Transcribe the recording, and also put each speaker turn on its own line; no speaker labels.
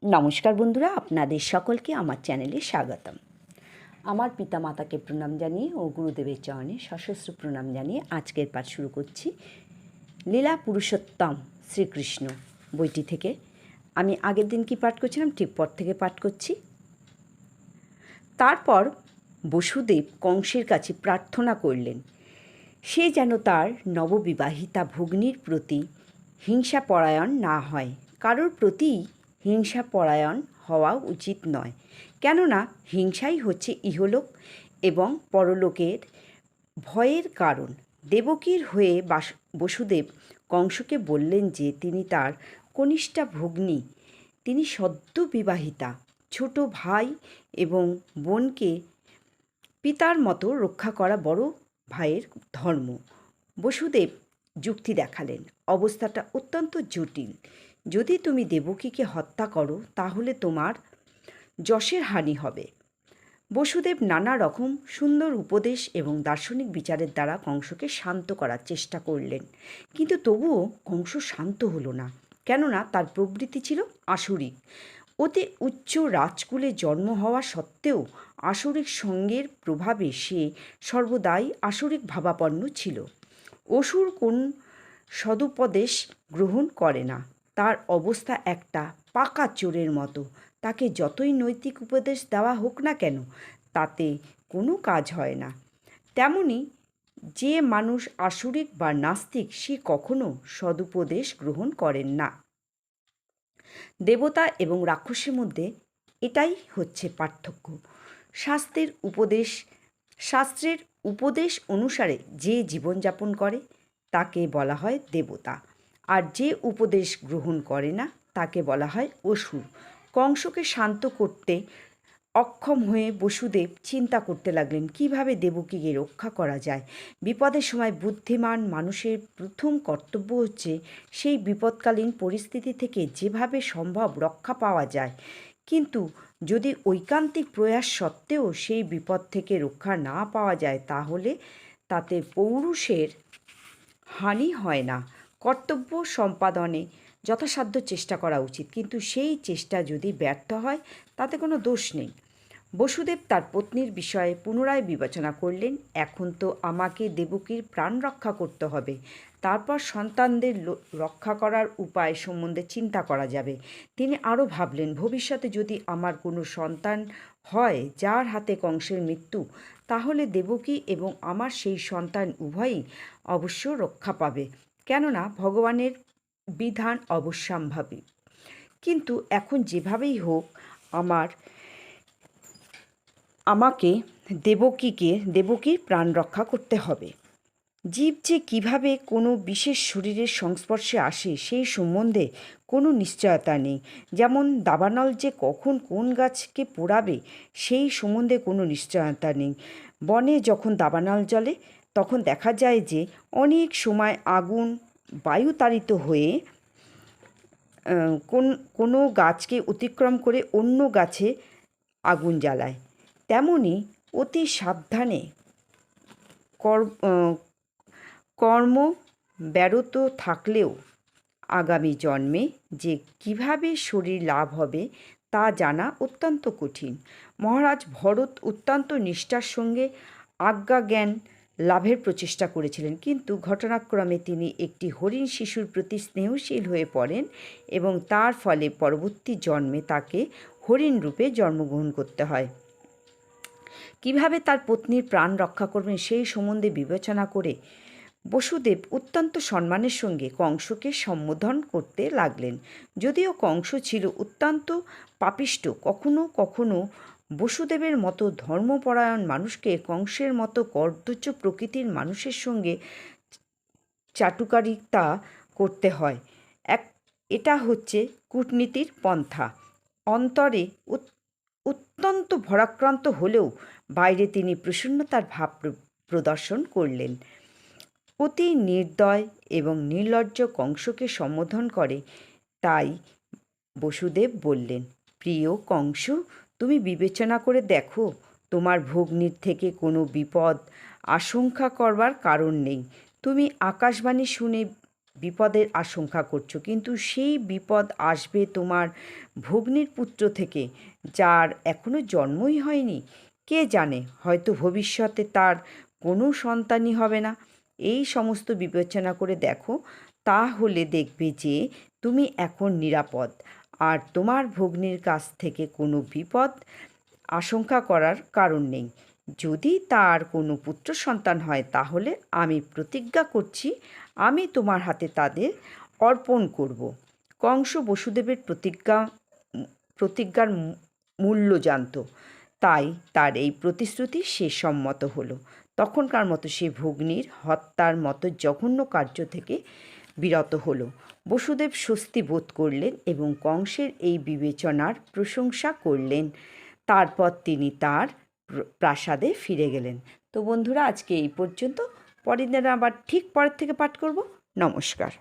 নমস্কার বন্ধুরা, আপনাদের সকলকে আমার চ্যানেলে স্বাগতম। আমার পিতামাতাকে প্রণাম জানিয়ে ও গুরুদেবের চরণে সশস্ত্র প্রণাম জানিয়ে আজকের পাঠ শুরু করছি। লীলা পুরুষোত্তম শ্রীকৃষ্ণ বইটি থেকে। আমি আগের দিন কি পাঠ করছিলাম ঠিক পর থেকে পাঠ করছি। তারপর বসুদেব কংসের কাছে প্রার্থনা করলেন সে যেন তার নববিবাহিতা ভগ্নীর প্রতি হিংসাপরায়ণ না হয়। কারোর প্রতি হিংসাপরায়ণ হওয়া উচিত নয়, কেননা হিংসাই হচ্ছে ইহলোক এবং পরলোকের ভয়ের কারণ। দেবকীর হয়ে বসুদেব কংসকে বললেন যে তিনি তার কনিষ্ঠা ভগ্নী, তিনি সদ্য বিবাহিতা, ছোট ভাই এবং বোনকে পিতার মতো রক্ষা করা বড় ভাইয়ের ধর্ম। বসুদেব যুক্তি দেখালেন অবস্থাটা অত্যন্ত জটিল। যদি তুমি দেবকীকে হত্যা করো তাহলে তোমার যশের হানি হবে। বসুদেব নানা রকম সুন্দর উপদেশ এবং দার্শনিক বিচারের দ্বারা কংসকে শান্ত করার চেষ্টা করলেন, কিন্তু তবুও কংস শান্ত হলো না, কেননা তার প্রবৃত্তি ছিল আসুরিক। অতি উচ্চ রাজকুলে জন্ম হওয়া সত্ত্বেও আসরিক সঙ্গের প্রভাবে সে সর্বদাই আসরিক ভাবাপন্ন ছিল। অসুর কোন সদুপদেশ গ্রহণ করে না, তার অবস্থা একটা পাকা চোরের মতো। তাকে যতই নৈতিক উপদেশ দেওয়া হোক না কেন, তাতে কোনো কাজ হয় না। তেমনি যে মানুষ আসরিক বা নাস্তিক, সে কখনো সদুপদেশ গ্রহণ করেন না। দেবতা এবং রাক্ষসের মধ্যে এটাই হচ্ছে পার্থক্য। শাস্ত্রের উপদেশ অনুসারে যে জীবনযাপন করে তাকে বলা হয় দেবতা, আর যে উপদেশ গ্রহণ করে না তাকে বলা হয় অসুর। কংসকে শান্ত করতে অক্ষম হয়ে বসুদেব চিন্তা করতে লাগলেন কিভাবে দেবকীকে রক্ষা করা যায়। বিপদের সময় বুদ্ধিমান মানুষের প্রথম কর্তব্য হচ্ছে সেই বিপদকালীন পরিস্থিতি থেকে যেভাবে সম্ভব রক্ষা পাওয়া যায়। কিন্তু যদি ঐকান্তিক প্রয়াস সত্ত্বেও সেই বিপদ থেকে রক্ষা না পাওয়া যায়, তাহলে তাতে পৌরুষের হানি হয় না। কর্তব্য সম্পাদনে যথাসাধ্য চেষ্টা করা উচিত, কিন্তু সেই চেষ্টা যদি ব্যর্থ হয় তাতে কোনো দোষ নেই। বসুদেব তার পত্নীর বিষয়ে পুনরায় বিবেচনা করলেন। এখন তো আমাকে দেবকীর প্রাণ রক্ষা করতে হবে, তারপর সন্তানদের রক্ষা করার উপায় সম্বন্ধে চিন্তা করা যাবে। তিনি আরও ভাবলেন, ভবিষ্যতে যদি আমার কোনো সন্তান হয় যার হাতে কংসের মৃত্যু, তাহলে দেবকী এবং আমার সেই সন্তান উভয়ই অবশ্য রক্ষা পাবে, কেননা ভগবানের বিধান অবশ্যম্ভাবী। কিন্তু এখন যেভাবেই হোক আমাকে দেবকীর প্রাণ রক্ষা করতে হবে। জীব যে কীভাবে কোনো বিশেষ শরীরের সংস্পর্শে আসে সেই সম্বন্ধে কোনো নিশ্চয়তা নেই। যেমন দাবানল যে কখন কোন গাছকে পোড়াবে সেই সম্বন্ধে কোনো নিশ্চয়তা নেই। বনে যখন দাবানল জ্বলে তখন দেখা যায় যে অনেক সময় আগুন বায়ুতাড়িত হয়ে কোনো গাছকে অতিক্রম করে অন্য গাছে আগুন জ্বালায়। তেমনি অতি সাবধানে কর্ম ব্যারত থাকলেও আগামী জন্মে যে কিভাবে শরীর লাভ হবে তা জানা অত্যন্ত কঠিন। মহারাজ ভরত অত্যন্ত নিষ্ঠার সঙ্গে আজ্ঞাজ্ঞান লাভের প্রচেষ্টা করেছিলেন, কিন্তু ঘটনাক্রমে তিনি একটি হরিণ শিশুর প্রতি স্নেহশীল হয়ে পড়েন এবং তার ফলে পরবর্তী জন্মে তাকে হরিণ রূপে জন্মগ্রহণ করতে হয়। কিভাবে তার পত্নীর প্রাণ রক্ষা করবেন সেই সম্বন্ধে বিবেচনা করে বসুদেব অত্যন্ত সম্মানের সঙ্গে কংসকে সম্বোধন করতে লাগলেন। যদিও কংস ছিল অত্যন্ত পাপিষ্ঠ, কখনো কখনো বসুদেবের মতো ধর্মপরায়ণ মানুষকে কংসের মতো কর্দজ্য প্রকৃতির মানুষের সঙ্গে চাটুকারিতা করতে হয়। এটা হচ্ছে কূটনীতির পন্থা। অন্তরে অত্যন্ত ভরাক্রান্ত হলেও বাইরে তিনি প্রসন্নতার ভাব প্রদর্শন করলেন। অতি নির্দয় এবং নির্লজ্জ কংসকে সম্বোধন করে তাই বসুদেব বললেন, প্রিয় কংস, তুমি বিবেচনা করে দেখো, তোমার ভগ্নীর থেকে কোনো বিপদ আশঙ্কা করবার কারণ নেই। তুমি আকাশবাণী শুনে বিপদের আশঙ্কা করছো, কিন্তু সেই বিপদ আসবে তোমার ভগ্নীর পুত্র থেকে, যার এখনও জন্মই হয়নি। কে জানে, হয়তো ভবিষ্যতে তার কোনো সন্তানই হবে না। এই সমস্ত বিবেচনা করে দেখো, তাহলে দেখবে যে তুমি এখন নিরাপদ, আর তোমার ভগ্নীর কাছ থেকে কোনো বিপদ আশঙ্কা করার কারণ নেই। যদি তার কোনো পুত্র সন্তান হয়, তাহলে আমি প্রতিজ্ঞা করছি আমি তোমার হাতে তাদের অর্পণ করব। কংস বসুদেবের প্রতিজ্ঞার মূল্য জানত, তাই তার এই প্রতিশ্রুতি সে সম্মত হলো। তখনকার মতো সে ভগ্নীর হত্যার মতো জঘন্য কার্য থেকে বিরত হলো। বসুদেব স্বস্তি বোধ করলেন এবং কংসের এই বিবেচনার প্রশংসা করলেন। তারপর তিনি তার প্রাসাদে ফিরে গেলেন। তো বন্ধুরা, আজকে এই পর্যন্ত। পরের দিন আবার ঠিক পরের থেকে পাঠ করব। নমস্কার।